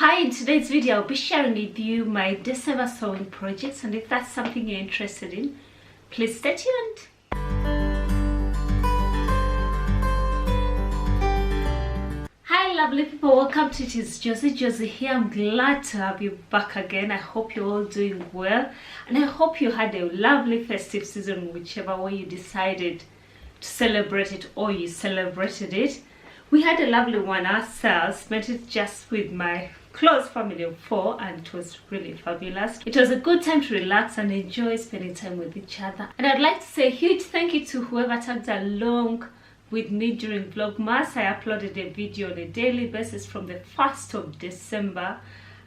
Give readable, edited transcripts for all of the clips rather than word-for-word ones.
Hi, in today's video I'll be sharing with you my December sewing projects, and if that's something you're interested in, please stay tuned. Hi lovely people, welcome to It Is Josie here. I'm glad to have you back again. I hope you're all doing well, and I hope you had a lovely festive season, whichever way you decided to celebrate it or you celebrated it. We had a lovely one ourselves, spent it just with my close family of 4, and it was really fabulous. It was a good time to relax and enjoy spending time with each other. And I'd like to say a huge thank you to whoever tagged along with me during vlogmas. I uploaded a video on a daily basis from the 1st of December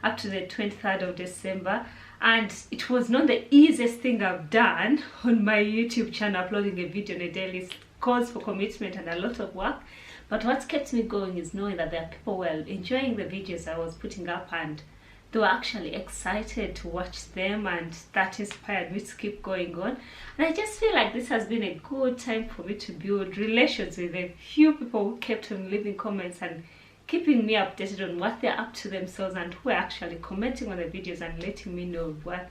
up to the 23rd of December, and it was not the easiest thing I've done on my YouTube channel. Uploading a video on a daily calls for commitment and a lot of work, but what kept me going is knowing that there are people who were enjoying the videos I was putting up, and they were actually excited to watch them, and that inspired me to keep going on. And I just feel like this has been a good time for me to build relations with a few people who kept on leaving comments and keeping me updated on what they're up to themselves, and who are actually commenting on the videos and letting me know what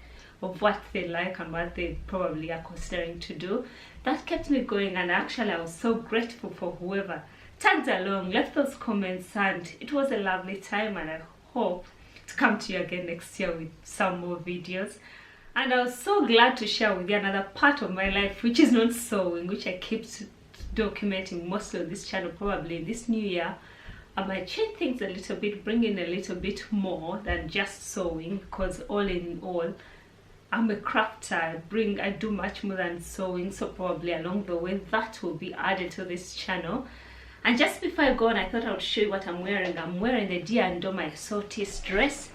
they like and what they probably are considering to do. That kept me going, and actually I was so grateful for whoever tagged along, left those comments, and it was a lovely time. And I hope to come to you again next year with some more videos. And I was so glad to share with you another part of my life, which is not sewing, which I keep documenting mostly on this channel. Probably this new year I might change things a little bit, bring in a little bit more than just sewing, because all in all I'm a crafter. I do much more than sewing, so probably along the way that will be added to this channel. And just before I go on, I thought I would show you what I'm wearing. I'm wearing the Dear & My Exotis dress,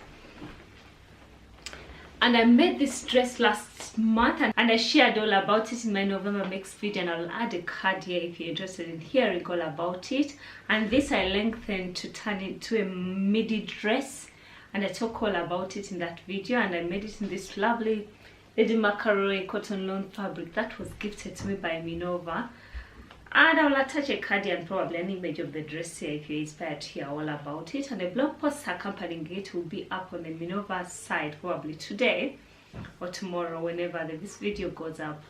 and I made this dress last month, and I shared all about it in my November mix video, and I'll add a card here if you're interested in hearing all about it. And this I lengthened to turn into a midi dress, and I talk all about it in that video. And I made it in this lovely Lady Macaroon cotton lawn fabric that was gifted to me by Minerva. And I'll attach a card and probably an image of the dress here if you're inspired to hear all about it. And the blog post accompanying it will be up on the Minerva site probably today or tomorrow, whenever this video goes up.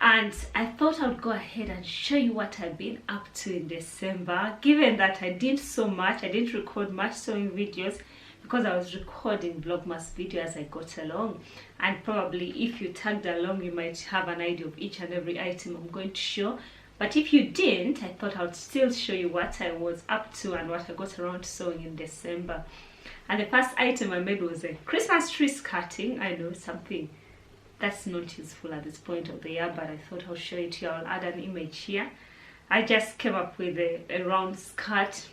And I thought I would go ahead and show you what I've been up to in December, given that I didn't sew much. I didn't record much sewing videos because I was recording vlogmas video as I got along. And probably if you tagged along, you might have an idea of each and every item I'm going to show. But if you didn't, I thought I would still show you what I was up to and what I got around sewing in December. And the first item I made was a Christmas tree skirting. I know, something that's not useful at this point of the year, but I thought I'll show it to you. I'll add an image here. I just came up with a round skirt,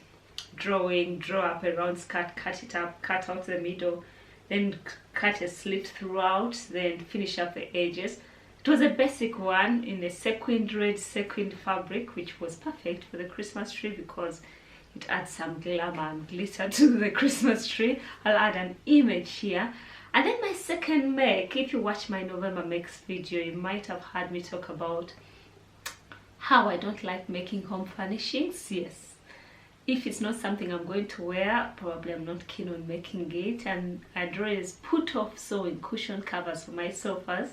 draw up a round skirt, cut it up, cut out the middle, then cut a slit throughout, then finish up the edges. It was a basic one in a red sequined fabric, which was perfect for the Christmas tree because it adds some glamour and glitter to the Christmas tree. I'll add an image here. And then my second make, if you watch my November makes video, you might have heard me talk about how I don't like making home furnishings. Yes, if it's not something I'm going to wear, probably I'm not keen on making it. And I'd always put off sewing cushion covers for my sofas.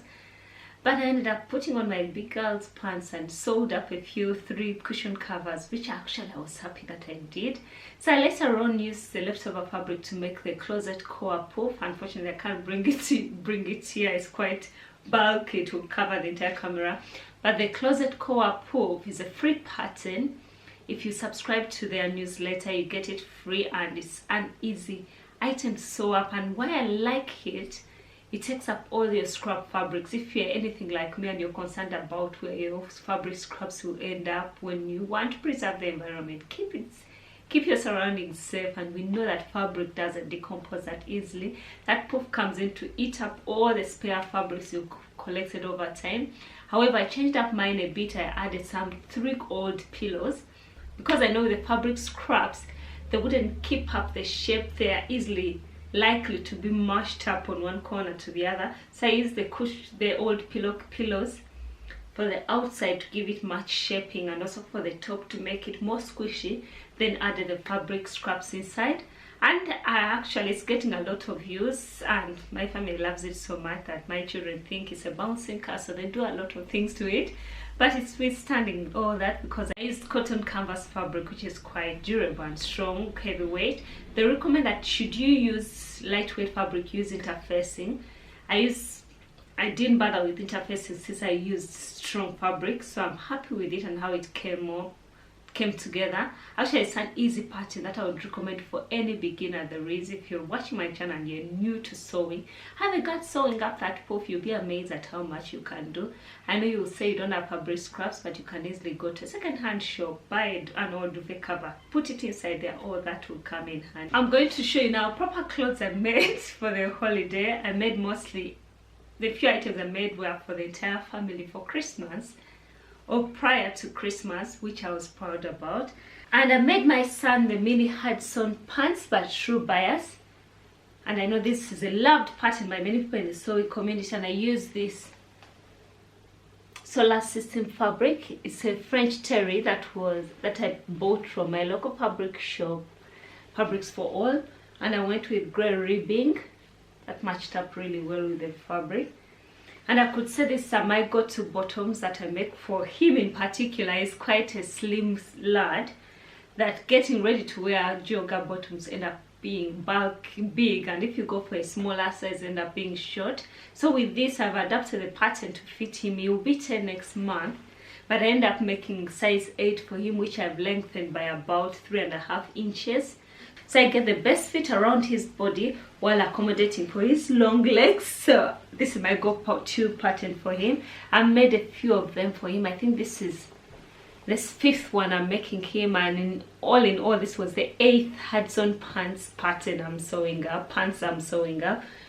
But I ended up putting on my big girl's pants and sewed up 3 cushion covers, which actually I was happy that I did. So I later on used the leftover fabric to make the closet core poof. Unfortunately, I can't bring it here. It's quite bulky. It will cover the entire camera. But the closet core poof is a free pattern. If you subscribe to their newsletter, you get it free, and it's an easy item to sew up. And why I like it, it takes up all your scrap fabrics. If you're anything like me and you're concerned about where your fabric scraps will end up, when you want to preserve the environment, keep your surroundings safe. And we know that fabric doesn't decompose that easily. That poof comes in to eat up all the spare fabrics you've collected over time. However, I changed up mine a bit. I added some 3 old pillows because I know the fabric scraps, they wouldn't keep up the shape. They are easily likely to be mashed up on one corner to the other. So I used the old pillows for the outside to give it much shaping, and also for the top to make it more squishy. Then added the fabric scraps inside, and it's getting a lot of views, and my family loves it so much that my children think it's a bouncing castle. They do a lot of things to it, but it's withstanding all that because I used cotton canvas fabric, which is quite durable and strong, heavyweight. They recommend that should you use lightweight fabric, use interfacing. I didn't bother with interfacing since I used strong fabric, so I'm happy with it and how it came together. Actually, it's an easy pattern that I would recommend for any beginner there is. If you're watching my channel and you're new to sewing, have a gut sewing up that poof, you'll be amazed at how much you can do. I know you'll say you don't have fabric scraps, but you can easily go to a second-hand shop, buy an old duvet cover, put it inside there, all that will come in handy. I'm going to show you now proper clothes I made for the holiday. I made mostly, the few items I made were for the entire family for Christmas, or prior to Christmas, which I was proud about. And I made my son the mini Hudson pants by True Bias, and I know this is a loved pattern by many people in the sewing community, and I use this Solar System fabric. It's a French terry that I bought from my local fabric shop, Fabrics for All, and I went with grey ribbing that matched up really well with the fabric. And I could say these are my go-to bottoms that I make for him in particular. He's quite a slim lad that getting ready to wear jogger bottoms end up being bulky, big, and if you go for a smaller size end up being short. So with this I've adapted the pattern to fit him. He will be 10 next month, but I end up making size 8 for him, which I've lengthened by about 3.5 inches. So I get the best fit around his body while accommodating for his long legs. So this is my go-to pattern for him. I made a few of them for him. I think this is this 5th one I'm making him, and in all this was the 8th Hudson pants pattern I'm sewing up,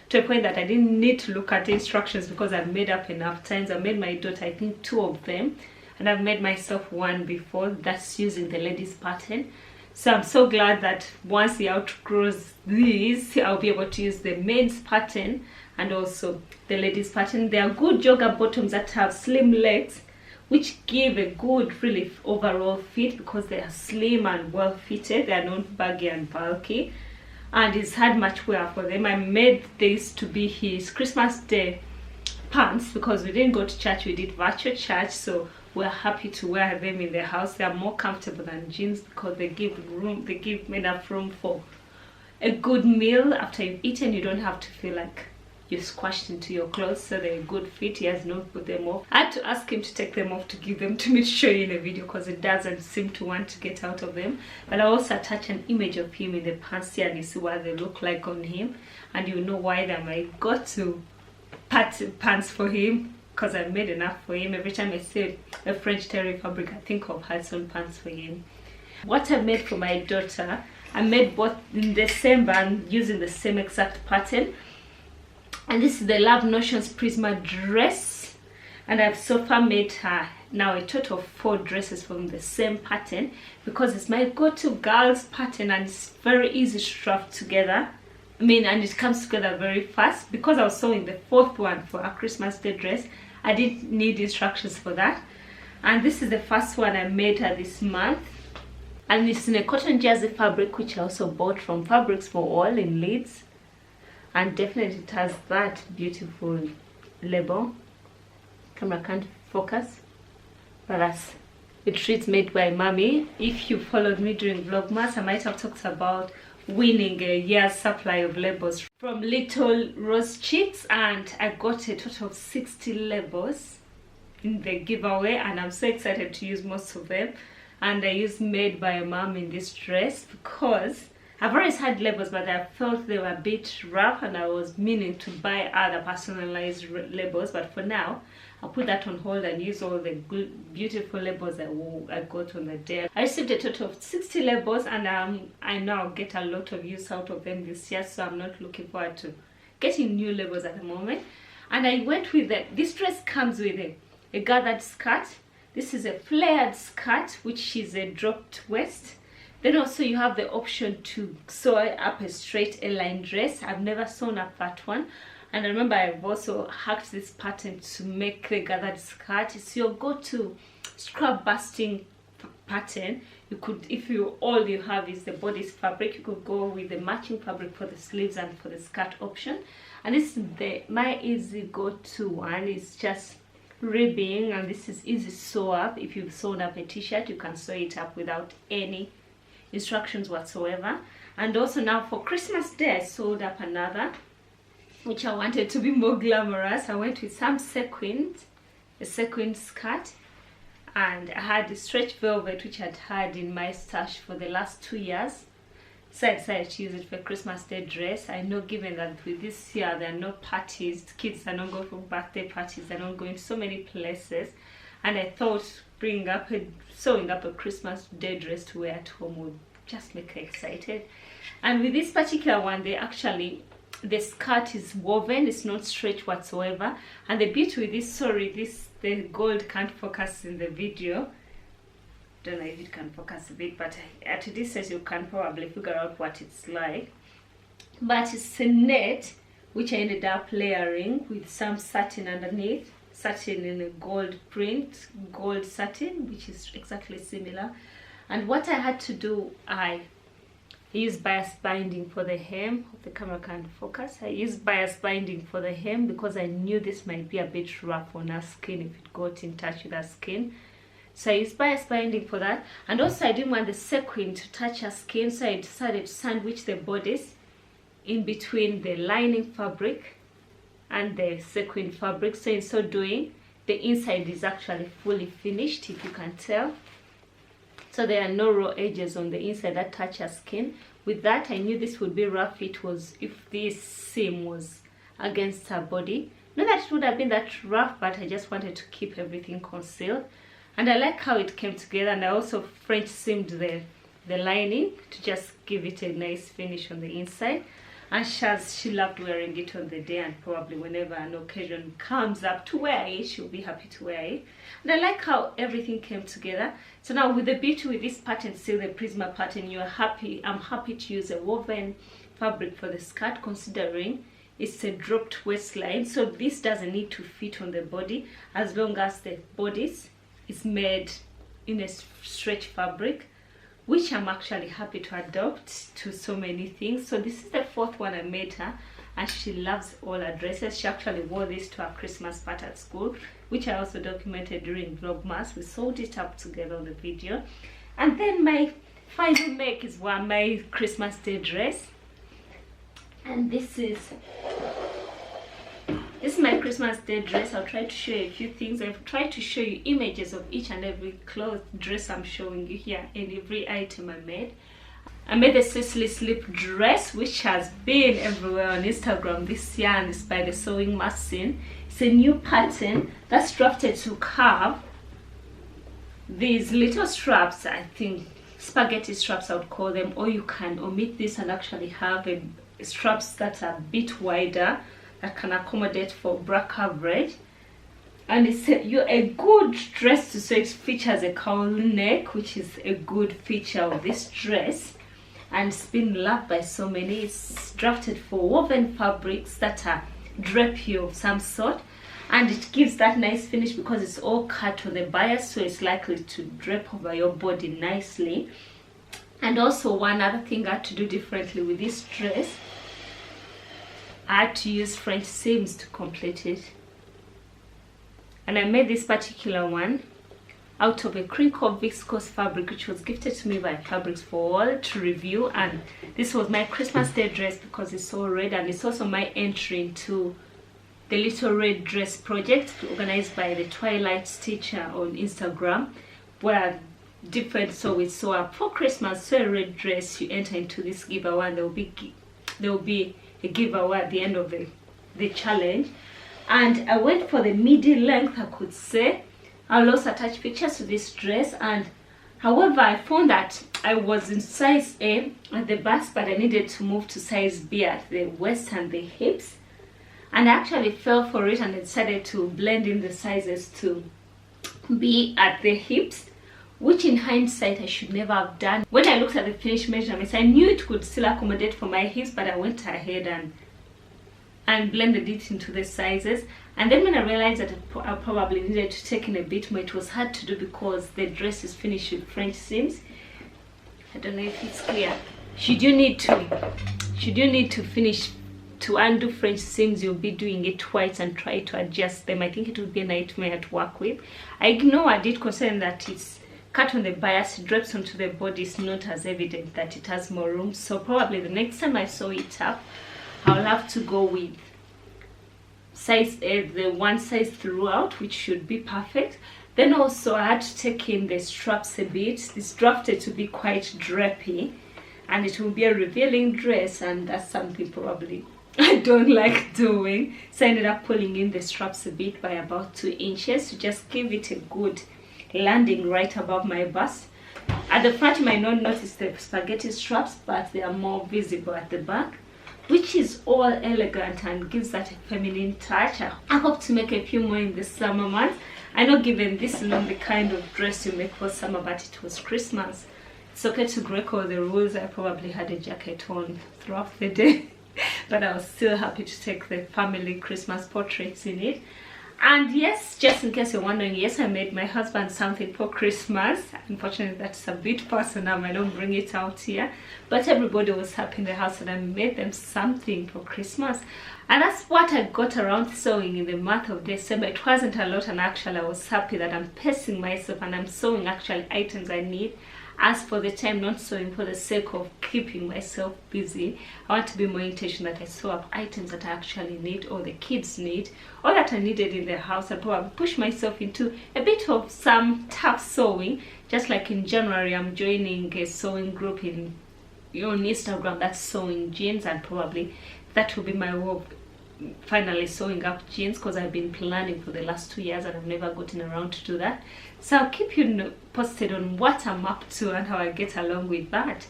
to a point that I didn't need to look at the instructions because I've made up enough times. I made my daughter, I think, 2 of them, and I've made myself 1 before. That's using the ladies pattern. So I'm so glad that once he outgrows these, I'll be able to use the men's pattern and also the ladies pattern. They are good jogger bottoms that have slim legs, which give a good really overall fit because they are slim and well fitted. They are not baggy and bulky, and he's had much wear for them. I made this to be his Christmas Day pants because we didn't go to church, we did virtual church, so we're happy to wear them in the house. They are more comfortable than jeans because they give enough room for a good meal. After you've eaten, you don't have to feel like you're squashed into your clothes, so they're a good fit. He has not put them off. I had to ask him to take them off to give them to me to show you in a video because it doesn't seem to want to get out of them. But I also attach an image of him in the pants here, and you see what they look like on him, and you know why they're my go-to pants for him, because I made enough for him. Every time I see a French terry fabric, I think of Hudson pants for him. What I made for my daughter, I made both in December and using the same exact pattern. And this is the Love Notions Prisma dress, and I've so far made her now a total of 4 dresses from the same pattern because it's my go-to girls pattern, and it's very easy to strap together. And it comes together very fast. Because I was sewing the 4th one for a Christmas Day dress, I didn't need instructions for that. And this is the first one I made her this month, and it's in a cotton jersey fabric, which I also bought from Fabrics for All in Leeds. And definitely it has that beautiful label. Camera can't focus, but that's the treats made by mommy. If you followed me during vlogmas, I might have talked about winning a year's supply of labels from Little Rose Cheeks, and I got a total of 60 labels in the giveaway, and I'm so excited to use most of them. And I used Made by Mom in this dress because I've always had labels, but I felt they were a bit rough, and I was meaning to buy other personalized labels, but for now I'll put that on hold and use all the good, beautiful labels I got on the day. I received a total of 60 labels, and I now get a lot of use out of them this year, so I'm not looking forward to getting new labels at the moment. And I went with this dress comes with a gathered skirt. This is a flared skirt, which is a dropped waist. Then also you have the option to sew up a straight A-line dress. I've never sewn up that one. And remember, I've also hacked this pattern to make the gathered skirt. It's your go-to scrub busting pattern. You could, if you all you have is the bodice fabric, you could go with the matching fabric for the sleeves and for the skirt option. And this is my easy go-to one. Is just ribbing, and this is easy sew up. If you've sewn up a t-shirt, you can sew it up without any instructions whatsoever. And also now for Christmas Day, I sewed up another, which I wanted to be more glamorous. I went with some sequins, a sequin skirt, and I had the stretch velvet, which I'd had in my stash for the last 2 years. So I decided to use it for Christmas Day dress. I know, given that with this year there are no parties, kids are not going for birthday parties, they're not going so many places, and I thought sewing up a Christmas Day dress to wear at home would just make her excited. And with this particular one, the skirt is woven, it's not stretched whatsoever. And the beauty with this, the gold can't focus in the video. Don't know if it can focus a bit, but at a distance you can probably figure out what it's like. But it's a net, which I ended up layering with some satin underneath, satin in a gold print, gold satin, which is exactly similar. And what I had to do, I used bias binding for the hem. Hope the camera can't focus. I used bias binding for the hem because I knew this might be a bit rough on her skin if it got in touch with her skin. So I used bias binding for that. And also I didn't want the sequin to touch her skin, so I decided to sandwich the bodice in between the lining fabric and the sequin fabric. So in so doing, the inside is actually fully finished, if you can tell. So there are no raw edges on the inside that touch her skin. With that, I knew this would be rough if this seam was against her body. Not that it would have been that rough, but I just wanted to keep everything concealed. And I like how it came together, and I also French seamed the lining to just give it a nice finish on the inside. And she loved wearing it on the day, and probably whenever an occasion comes up to wear it, she'll be happy to wear it. And I like how everything came together. So now with the beauty with this pattern, still the Prisma pattern, I'm happy to use a woven fabric for the skirt, considering it's a dropped waistline. So this doesn't need to fit on the body, as long as the bodice is made in a stretch fabric, which I'm actually happy to adopt to so many things. So this is the 4th one I made her, and she loves all her dresses. She actually wore this to her Christmas party at school, which I also documented during vlogmas. We sewed it up together on the video. And then my final make is my Christmas Day dress, and this is my Christmas Day dress. I'll try to show you a few things. I've tried to show you images of each and every dress I'm showing you here, and every item I made. I made the Sicily slip dress, which has been everywhere on Instagram this year, and it's by the Sewing Machine. It's a new pattern that's drafted to carve these little straps. I think spaghetti straps I would call them, or you can omit this and actually have straps that are a bit wider, that can accommodate for bra coverage. And it's a good dress to sew. It features a cowl neck, which is a good feature of this dress, and it's been loved by so many. It's drafted for woven fabrics that are drapey of some sort, and it gives that nice finish because it's all cut on the bias, so it's likely to drape over your body nicely. And also one other thing I had to do differently with this dress, I had to use French seams to complete it. And I made this particular one out of a crinkle viscose fabric, which was gifted to me by Fabrics for All to review. And this was my Christmas Day dress because it's so red, and it's also my entry into the Little Red Dress project organized by the Twilight Stitcher on Instagram, where different sew up for Christmas, sew a red dress, you enter into this giveaway, and there will be a giveaway at the end of the challenge. And I went for the midi length, I could say. I'll also attach pictures to this dress. And however, I found that I was in size A at the bust, but I needed to move to size B at the waist and the hips. And I actually fell for it, and I decided to blend in the sizes to be at the hips, which in hindsight I should never have done. When I looked at the finished measurements, I knew it could still accommodate for my hips, but I went ahead and blended it into the sizes. And then when I realized that I probably needed to take in a bit more, it was hard to do because the dress is finished with French seams. I don't know if it's clear. Should you need to finish to undo French seams, you'll be doing it twice and try to adjust them. I think it would be a nightmare to work with. I ignored it considering that it's cut on the bias, it drops onto the body. It's not as evident that it has more room. So probably the next time I sew it up, I'll have to go with size the one size throughout, which should be perfect. Then also I had to take in the straps a bit. It's drafted to be quite drapey and it will be a revealing dress, and that's something probably I don't like doing. So I ended up pulling in the straps a bit by about 2 inches to just give it a good landing right above my bust. At the front you might not notice the spaghetti straps, but they are more visible at the back, which is all elegant and gives that a feminine touch. I hope to make a few more in the summer months. I know given this is not the kind of dress you make for summer, but it was Christmas. It's okay to break all the rules. I probably had a jacket on throughout the day but I was still happy to take the family Christmas portraits in it. And yes, just in case you're wondering, yes, I made my husband something for Christmas. Unfortunately, that's a bit personal. I don't bring it out here. But everybody was happy in the house and I made them something for Christmas. And that's what I got around sewing in the month of December. It wasn't a lot, and actually I was happy that I'm pacing myself and I'm sewing actually items I need. As for the time, not sewing for the sake of keeping myself busy. I want to be more intentional that I sew up items that I actually need, or the kids need, or that I needed in the house. I probably push myself into a bit of some tough sewing. Just like in January, I'm joining a sewing group on Instagram that's sewing jeans, and probably that will be my way of finally sewing up jeans, because I've been planning for the last 2 years and I've never gotten around to do that. So I'll keep you posted on what I'm up to and how I get along with that,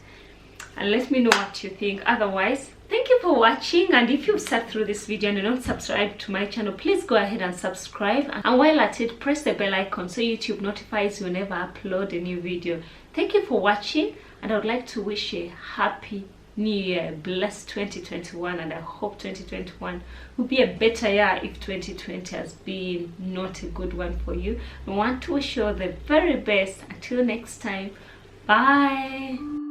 and let me know what you think. Otherwise, thank you for watching, and if you've sat through this video and you're not subscribed to my channel, please go ahead and subscribe, and while at it, press the bell icon so YouTube notifies you whenever I upload a new video. Thank you for watching, and I would like to wish you a happy New Year, blessed 2021, and I hope 2021 will be a better year if 2020 has been not a good one for you. I want to wish you all the very best. Until next time, bye.